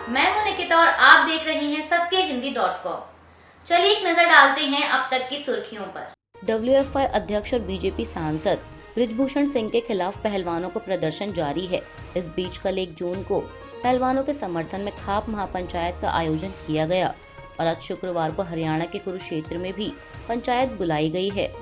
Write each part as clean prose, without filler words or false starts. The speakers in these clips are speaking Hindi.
मैं हूं निकिता और आप देख रही हैं सत्यहिंदी.com। चलिए एक नजर डालते हैं अब तक की सुर्खियों पर। डब्ल्यूएफआई अध्यक्ष और बीजेपी सांसद बृजभूषण सिंह के खिलाफ पहलवानों का प्रदर्शन जारी है। इस बीच कल 1 जून को पहलवानों के समर्थन में खाप महापंचायत का आयोजन किया गया और आज शुक्रवार को हरियाणा के कुरुक्षेत्र में भी पंचायत बुलाई गई है।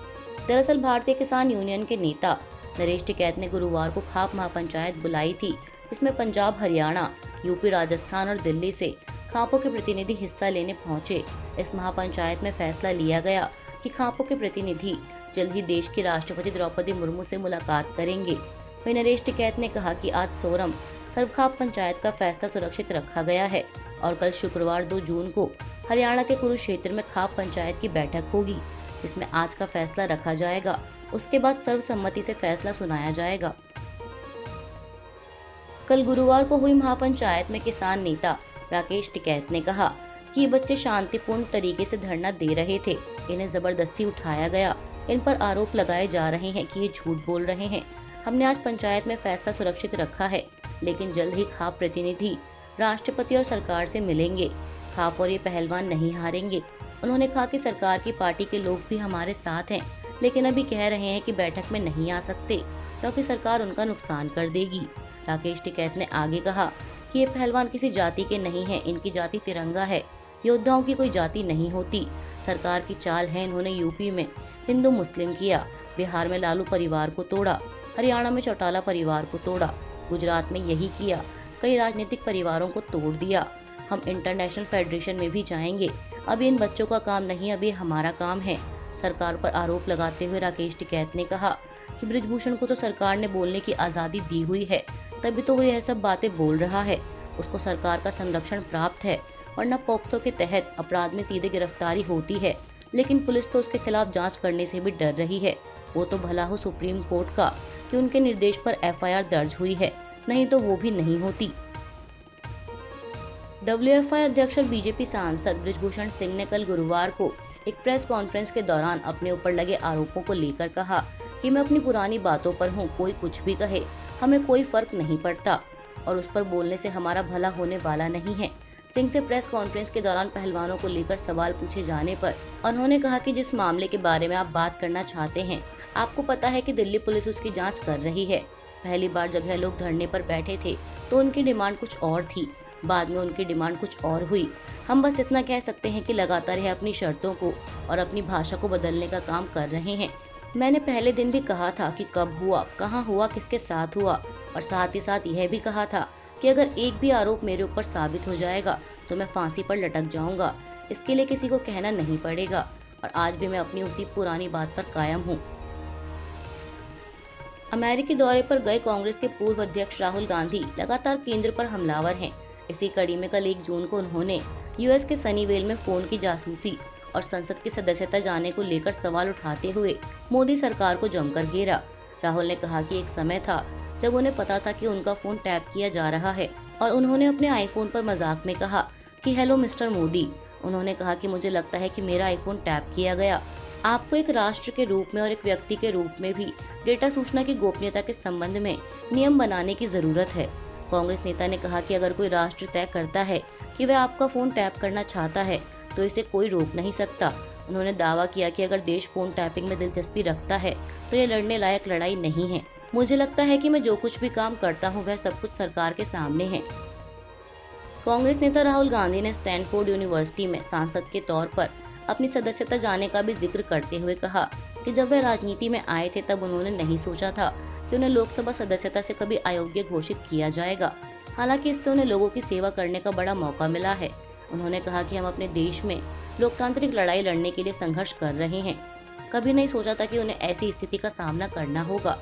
दरअसल भारतीय किसान यूनियन के नेता नरेश टिकैत ने गुरुवार को खाप महापंचायत बुलाई थी, जिसमें पंजाब, हरियाणा, यूपी, राजस्थान और दिल्ली से खापों के प्रतिनिधि हिस्सा लेने पहुंचे। इस महापंचायत में फैसला लिया गया कि खापों के प्रतिनिधि जल्द ही देश की राष्ट्रपति द्रौपदी मुर्मू से मुलाकात करेंगे। वहीं नरेश टिकैत ने कहा कि आज सोरम सर्वखाप पंचायत का फैसला सुरक्षित रखा गया है और कल शुक्रवार 2 जून को हरियाणा के कुरुक्षेत्र में खाप पंचायत की बैठक होगी, जिसमें आज का फैसला रखा जाएगा। उसके बाद सर्वसम्मति से फैसला सुनाया जाएगा। कल गुरुवार को हुई महापंचायत में किसान नेता राकेश टिकैत ने कहा कि ये बच्चे शांतिपूर्ण तरीके से धरना दे रहे थे, इन्हें जबरदस्ती उठाया गया। इन पर आरोप लगाए जा रहे हैं कि ये झूठ बोल रहे हैं। हमने आज पंचायत में फैसला सुरक्षित रखा है, लेकिन जल्द ही खाप प्रतिनिधि राष्ट्रपति और सरकार से मिलेंगे। खाप और ये पहलवान नहीं हारेंगे। उन्होंने कहा कि सरकार की पार्टी के लोग भी हमारे साथ हैं, लेकिन अभी कह रहे हैं कि बैठक में नहीं आ सकते क्योंकि सरकार उनका नुकसान कर देगी। राकेश टिकैत ने आगे कहा कि ये पहलवान किसी जाति के नहीं हैं, इनकी जाति तिरंगा है। योद्धाओं की कोई जाति नहीं होती। सरकार की चाल है, इन्होंने यूपी में हिंदू मुस्लिम किया, बिहार में लालू परिवार को तोड़ा, हरियाणा में चौटाला परिवार को तोड़ा, गुजरात में यही किया, कई राजनीतिक परिवारों को तोड़ दिया। हम इंटरनेशनल फेडरेशन में भी जाएंगे। अभी इन बच्चों का काम नहीं, अभी हमारा काम है। सरकार पर आरोप लगाते हुए राकेश टिकैत ने कहा कि बृजभूषण को तो सरकार ने बोलने की आज़ादी दी हुई है, तभी तो वो यह सब बातें बोल रहा है। उसको सरकार का संरक्षण प्राप्त है, वरना पॉक्सो के तहत अपराध में सीधे गिरफ्तारी होती है, लेकिन पुलिस तो उसके खिलाफ जांच करने से भी डर रही है। वो तो भला हो सुप्रीम कोर्ट का कि उनके निर्देश पर एफआईआर दर्ज हुई है, नहीं तो वो भी नहीं होती। डब्ल्यूएफआई अध्यक्ष और बीजेपी सांसद बृजभूषण सिंह ने कल गुरुवार को एक प्रेस कॉन्फ्रेंस के दौरान अपने ऊपर लगे आरोपों को लेकर कहा कि मैं अपनी पुरानी बातों पर हूँ, कोई कुछ भी कहे, हमें कोई फर्क नहीं पड़ता और उस पर बोलने से हमारा भला होने वाला नहीं है। सिंह से प्रेस कॉन्फ्रेंस के दौरान पहलवानों को लेकर सवाल पूछे जाने पर उन्होंने कहा कि जिस मामले के बारे में आप बात करना चाहते हैं, आपको पता है कि दिल्ली पुलिस उसकी जांच कर रही है। पहली बार जब यह लोग धरने पर बैठे थे तो उनकी डिमांड कुछ और थी, बाद में उनकी डिमांड कुछ और हुई। हम बस इतना कह सकते हैं कि लगातार यह अपनी शर्तों को और अपनी भाषा को बदलने का काम कर रहे हैं। मैंने पहले दिन भी कहा था कि कब हुआ, कहाँ हुआ, किसके साथ हुआ, और साथ ही साथ यह भी कहा था कि अगर एक भी आरोप मेरे ऊपर साबित हो जाएगा तो मैं फांसी पर लटक जाऊंगा। इसके लिए किसी को कहना नहीं पड़ेगा और आज भी मैं अपनी उसी पुरानी बात पर कायम हूँ। अमेरिकी दौरे पर गए कांग्रेस के पूर्व अध्यक्ष राहुल गांधी लगातार केंद्र पर हमलावर हैं। इसी कड़ी में कल 1 जून को उन्होंने यूएस के सनीवेल में फोन की जासूसी और संसद की सदस्यता जाने को लेकर सवाल उठाते हुए मोदी सरकार को जमकर घेरा। राहुल ने कहा कि एक समय था जब उन्हें पता था कि उनका फोन टैप किया जा रहा है और उन्होंने अपने आईफोन पर मजाक में कहा कि हेलो मिस्टर मोदी। उन्होंने कहा कि मुझे लगता है कि मेरा आईफोन टैप किया गया। आपको एक राष्ट्र के रूप में और एक व्यक्ति के रूप में भी डेटा सूचना की गोपनीयता के संबंध में नियम बनाने की जरूरत है। कांग्रेस नेता ने कहा कि अगर कोई राष्ट्र तय करता है कि वह आपका फोन टैप करना चाहता है तो इसे कोई रोक नहीं सकता। उन्होंने दावा किया कि अगर देश फोन टैपिंग में दिलचस्पी रखता है तो ये लड़ने लायक लड़ाई नहीं है। मुझे लगता है कि मैं जो कुछ भी काम करता हूँ वह सब कुछ सरकार के सामने है। कांग्रेस नेता राहुल गांधी ने स्टैनफोर्ड यूनिवर्सिटी में सांसद के तौर पर अपनी सदस्यता जाने का भी जिक्र करते हुए कहा कि जब वह राजनीति में आए थे तब उन्होंने नहीं सोचा था कि उन्हें लोकसभा सदस्यता से कभी अयोग्य घोषित किया जाएगा। हालांकि इससे उन्हें लोगों की सेवा करने का बड़ा मौका मिला है। उन्होंने कहा कि हम अपने देश में लोकतांत्रिक लड़ाई लड़ने के लिए संघर्ष कर रहे हैं। कभी नहीं सोचा था कि उन्हें ऐसी स्थिति का सामना करना होगा।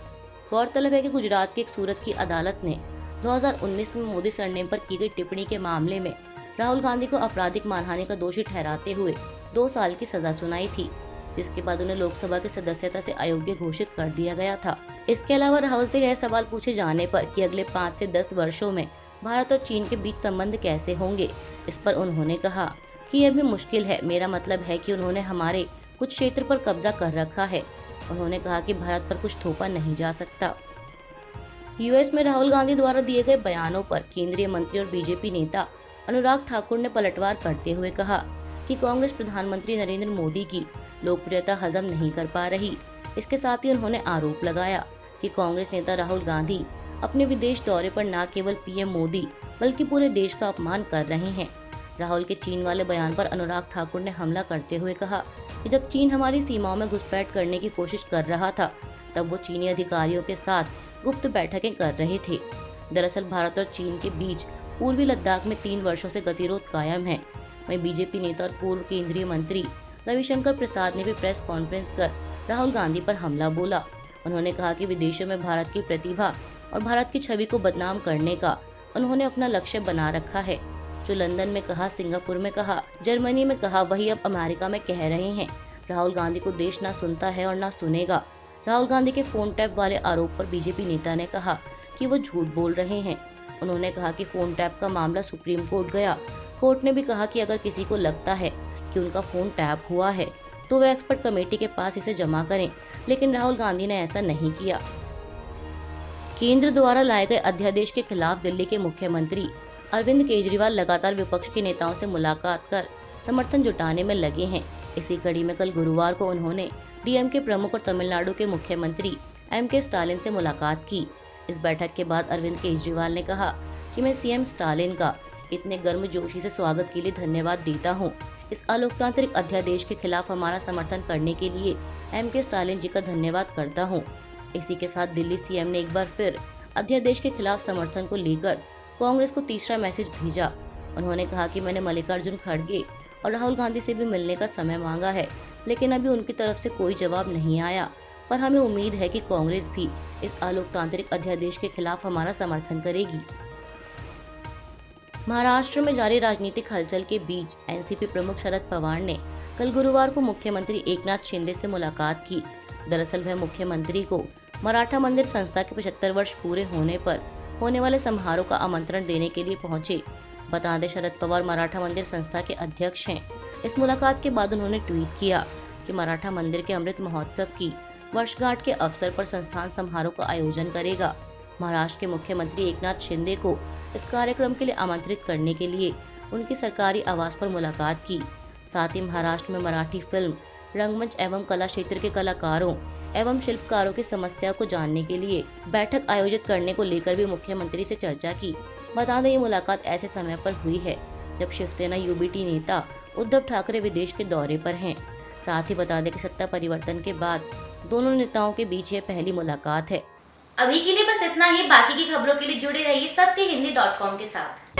गौरतलब है कि गुजरात की एक सूरत की अदालत ने 2019 में मोदी सरनेम पर की गई टिप्पणी के मामले में राहुल गांधी को आपराधिक मानहानि का दोषी ठहराते हुए 2 साल की सजा सुनाई थी, जिसके बाद उन्हें लोकसभा की सदस्यता से अयोग्य घोषित कर दिया गया था। इसके अलावा राहुल से यह सवाल पूछे जाने पर कि अगले 5 से 10 वर्षों में भारत और चीन के बीच संबंध कैसे होंगे, इस पर उन्होंने कहा कि यह भी मुश्किल है। मेरा मतलब है कि उन्होंने हमारे कुछ क्षेत्र पर कब्जा कर रखा है। उन्होंने कहा कि भारत पर कुछ थोपा नहीं जा सकता। यूएस में राहुल गांधी द्वारा दिए गए बयानों पर केंद्रीय मंत्री और बीजेपी नेता अनुराग ठाकुर ने पलटवार करते हुए कहा कि कांग्रेस प्रधानमंत्री नरेंद्र मोदी की लोकप्रियता हजम नहीं कर पा रही। इसके साथ ही उन्होंने आरोप लगाया कि कांग्रेस नेता राहुल गांधी अपने विदेश दौरे पर न केवल पीएम मोदी बल्कि पूरे देश का अपमान कर रहे हैं। राहुल के चीन वाले बयान पर अनुराग ठाकुर ने हमला करते हुए कहा कि जब चीन हमारी सीमाओं में घुसपैठ करने की कोशिश कर रहा था तब वो चीनी अधिकारियों के साथ गुप्त बैठकें कर रहे थे। दरअसल भारत और चीन के बीच पूर्वी लद्दाख में 3 वर्षों से गतिरोध कायम है। वहीं बीजेपी नेता और पूर्व केंद्रीय मंत्री रविशंकर प्रसाद ने भी प्रेस कॉन्फ्रेंस कर राहुल गांधी पर हमला बोला। उन्होंने कहा कि विदेशों में भारत की प्रतिभा और भारत की छवि को बदनाम करने का उन्होंने अपना लक्ष्य बना रखा है। जो लंदन में कहा, सिंगापुर में कहा, जर्मनी में कहा, वही अब अमेरिका में कह रहे हैं। राहुल गांधी को देश ना सुनता है और ना सुनेगा। राहुल गांधी के फोन टैप वाले आरोप पर बीजेपी नेता ने कहा कि वो झूठ बोल रहे हैं। उन्होंने कहा कि फोन टैप का मामला सुप्रीम कोर्ट गया। कोर्ट ने भी कहा कि अगर किसी को लगता है कि उनका फोन टैप हुआ है तो वे एक्सपर्ट कमेटी के पास इसे जमा करें, लेकिन राहुल गांधी ने ऐसा नहीं किया। केंद्र द्वारा लाए गए अध्यादेश के खिलाफ दिल्ली के मुख्यमंत्री अरविंद केजरीवाल लगातार विपक्ष के नेताओं से मुलाकात कर समर्थन जुटाने में लगे हैं। इसी कड़ी में कल गुरुवार को उन्होंने डीएमके प्रमुख और तमिलनाडु के मुख्यमंत्री एमके स्टालिन से मुलाकात की। इस बैठक के बाद अरविंद केजरीवाल ने कहा कि मैं सीएम स्टालिन का इतने गर्मजोशी से स्वागत के लिए धन्यवाद देता हूं। इस अलोकतांत्रिक अध्यादेश के खिलाफ हमारा समर्थन करने के लिए एमके स्टालिन जी का धन्यवाद करता हूं। इसी के साथ दिल्ली सीएम ने एक बार फिर अध्यादेश के खिलाफ समर्थन को लेकर कांग्रेस को तीसरा मैसेज भेजा। उन्होंने कहा कि मैंने मल्लिकार्जुन खड़गे और राहुल गांधी से भी मिलने का समय मांगा है, लेकिन अभी उनकी तरफ से कोई जवाब नहीं आया। पर हमें उम्मीद है कि कांग्रेस भी इस अलोकतांत्रिक अध्यादेश के खिलाफ हमारा समर्थन करेगी। महाराष्ट्र में जारी राजनीतिक हलचल के बीच एनसीपी प्रमुख शरद पवार ने कल गुरुवार को मुख्यमंत्री एकनाथ शिंदे से मुलाकात की। दरअसल वह मुख्यमंत्री को मराठा मंदिर संस्था के 75 वर्ष पूरे होने पर होने वाले समारोह का आमंत्रण देने के लिए पहुंचे। बता दें, शरद पवार मराठा मंदिर संस्था के अध्यक्ष हैं। इस मुलाकात के बाद उन्होंने ट्वीट किया कि मराठा मंदिर के अमृत महोत्सव की वर्षगांठ के अवसर पर संस्थान समारोह का आयोजन करेगा। महाराष्ट्र के मुख्यमंत्री एकनाथ शिंदे को इस कार्यक्रम के लिए आमंत्रित करने के लिए उनकी सरकारी आवास पर मुलाकात की। साथ ही महाराष्ट्र में मराठी फिल्म, रंगमंच एवं कला क्षेत्र के कलाकारों एवं शिल्पकारों की समस्या को जानने के लिए बैठक आयोजित करने को लेकर भी मुख्यमंत्री से चर्चा की। बता दें, ये मुलाकात ऐसे समय पर हुई है जब शिवसेना यूबीटी नेता उद्धव ठाकरे विदेश के दौरे पर हैं। साथ ही बता दें कि सत्ता परिवर्तन के बाद दोनों नेताओं के बीच ये पहली मुलाकात है। अभी के लिए बस इतना ही। बाकी की खबरों के लिए जुड़े रहिए सत्यहिंदी.com के साथ।